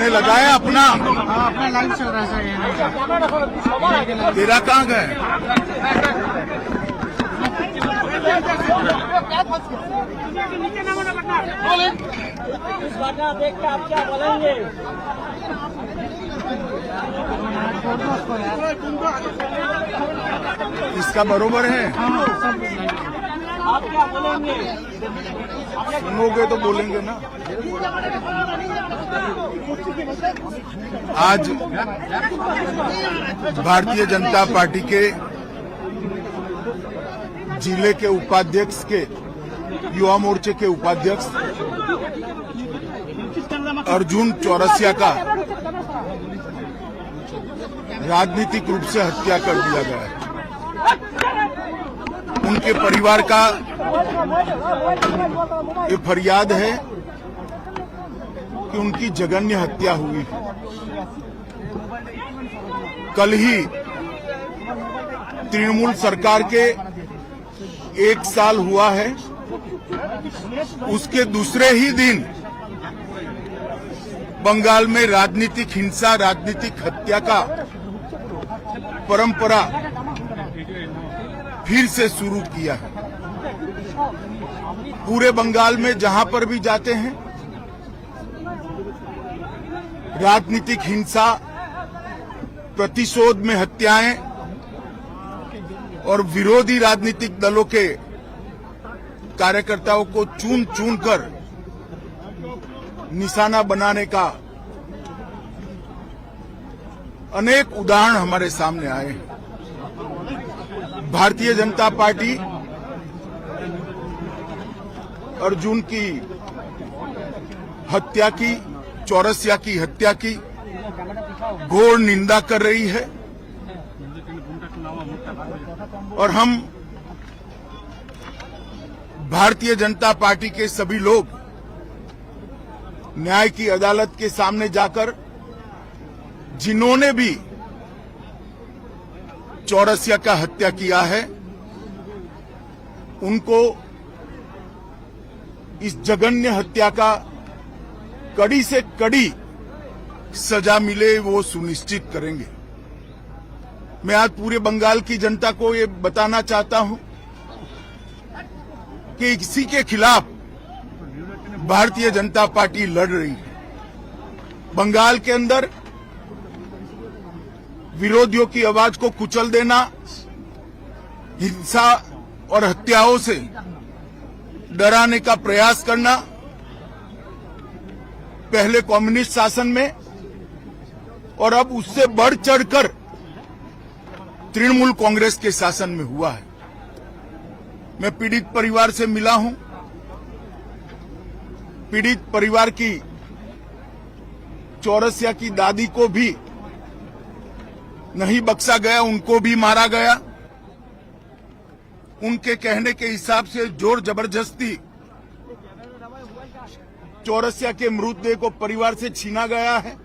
तूने लगाया अपना? अपना लाइव चल रहा है सर। तेरा कहाँ गए? देख के आप क्या बोलेंगे? इसका बरोबर है? आप क्या बोलेंगे? सुनोगे तो बोलेंगे ना। आज भारतीय जनता पार्टी के जिले के उपाध्यक्ष के युवा मोर्चे के उपाध्यक्ष अर्जुन चौरसिया का राजनीतिक रूप से हत्या कर दिया गया है। उनके परिवार का ये फरियाद है कि उनकी जघन्य हत्या हुई है। कल ही तृणमूल सरकार के 1 साल हुआ है, उसके दूसरे ही दिन बंगाल में राजनीतिक हिंसा, राजनीतिक हत्या का परंपरा फिर से शुरू किया है। पूरे बंगाल में जहां पर भी जाते हैं राजनीतिक हिंसा, प्रतिशोध में हत्याएं और विरोधी राजनीतिक दलों के कार्यकर्ताओं को चुन चुन कर निशाना बनाने का अनेक उदाहरण हमारे सामने आए हैं। भारतीय जनता पार्टी अर्जुन की हत्या की, चौरसिया की हत्या की घोर निंदा कर रही है और हम भारतीय जनता पार्टी के सभी लोग न्याय की अदालत के सामने जाकर जिन्होंने भी चौरसिया का हत्या किया है उनको इस जघन्य हत्या का कड़ी से कड़ी सजा मिले वो सुनिश्चित करेंगे। मैं आज पूरे बंगाल की जनता को ये बताना चाहता हूं कि इसी के खिलाफ भारतीय जनता पार्टी लड़ रही है। बंगाल के अंदर विरोधियों की आवाज को कुचल देना, हिंसा और हत्याओं से डराने का प्रयास करना पहले कम्युनिस्ट शासन में और अब उससे बढ़ चढ़कर तृणमूल कांग्रेस के शासन में हुआ है। मैं पीड़ित परिवार से मिला हूं। पीड़ित परिवार की चौरसिया की दादी को भी नहीं बख्शा गया, उनको भी मारा गया। उनके कहने के हिसाब से जोर जबरदस्ती चौरसिया के मृतदेह को परिवार से छीना गया है।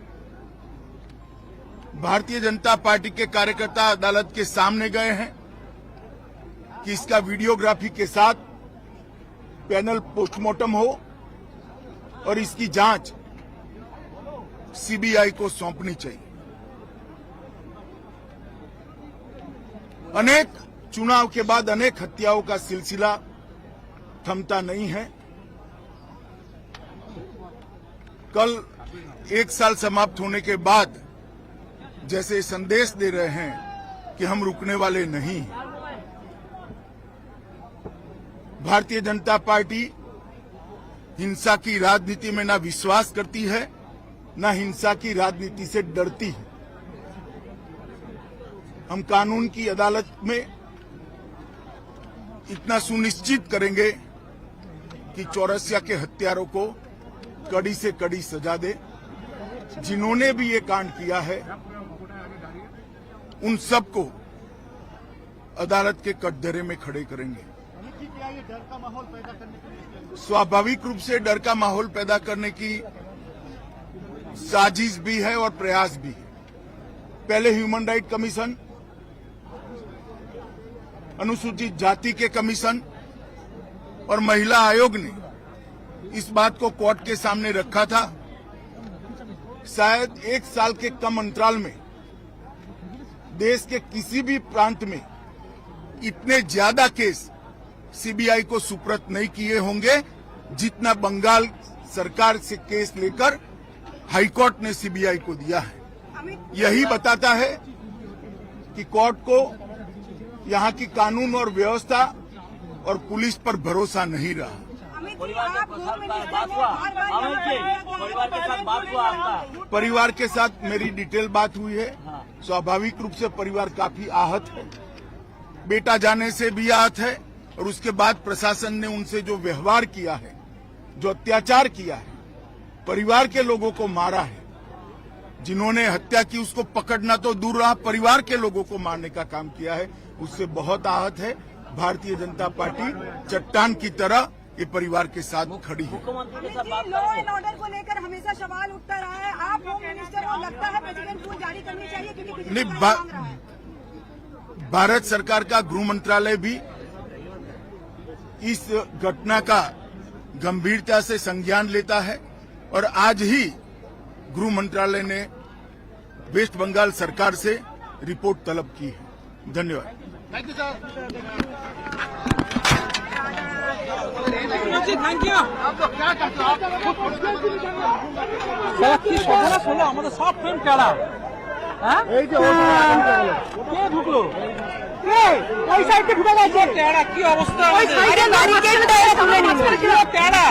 भारतीय जनता पार्टी के कार्यकर्ता अदालत के सामने गए हैं कि इसका वीडियोग्राफी के साथ पैनल पोस्टमार्टम हो और इसकी जांच सीबीआई को सौंपनी चाहिए। अनेक चुनाव के बाद अनेक हत्याओं का सिलसिला थमता नहीं है। कल 1 साल समाप्त होने के बाद जैसे संदेश दे रहे हैं कि हम रुकने वाले नहीं हैं। भारतीय जनता पार्टी हिंसा की राजनीति में ना विश्वास करती है, ना हिंसा की राजनीति से डरती है। हम कानून की अदालत में इतना सुनिश्चित करेंगे कि चौरसिया के हत्यारों को कड़ी से कड़ी सजा दे। जिन्होंने भी ये कांड किया है उन सबको अदालत के कटघरे में खड़े करेंगे। स्वाभाविक रूप से डर का माहौल पैदा करने की साजिश भी है और प्रयास भी है। पहले ह्यूमन राइट कमीशन, अनुसूचित जाति के कमीशन और महिला आयोग ने इस बात को कोर्ट के सामने रखा था शायद एक साल के कम अंतराल में देश के किसी भी प्रांत में इतने ज्यादा केस सीबीआई को सुपुर्द नहीं किए होंगे जितना बंगाल सरकार से केस लेकर हाईकोर्ट ने सीबीआई को दिया है। यही बताता है कि कोर्ट को यहाँ की कानून और व्यवस्था और पुलिस पर भरोसा नहीं रहा। परिवार के साथ बात हुआ अमित जी, परिवार के साथ बात हुआ आपका? परिवार के साथ मेरी डिटेल बात हुई है। स्वाभाविक रूप से परिवार काफी आहत है, बेटा जाने से भी आहत है, और उसके बाद प्रशासन ने उनसे जो व्यवहार किया है, जो अत्याचार किया है, परिवार के लोगों को मारा है, जिन्होंने हत्या की उसको पकड़ना तो दूर रहा, परिवार के लोगों को मारने का काम किया है, उससे बहुत आहत है। भारतीय जनता पार्टी चट्टान की तरह ये परिवार के साथ खड़ी है। मुख्यमंत्री के साथ बात लॉ एंड ऑर्डर को लेकर हमेशा सवाल उठता रहा है। आप होम मिनिस्टर को लगता है प्रेसिडेंट रूल जारी करनी चाहिए क्योंकि नहीं, मांग रहा है। भारत सरकार का गृह मंत्रालय भी इस घटना का गंभीरता से संज्ञान लेता है, और आज ही गृह मंत्रालय ने वेस्ट बंगाल सरकार से रिपोर्ट तलब की है। धन्यवाद। আমাদের সব ফ্রেন্ড কারা? কে ঢুকলো? ওই সাইডে ঢুকে গেছে। টেরা কি অবস্থা? ওই সাইডে ব্যারিকেড দেয় সামনে নিয়ে। টেরা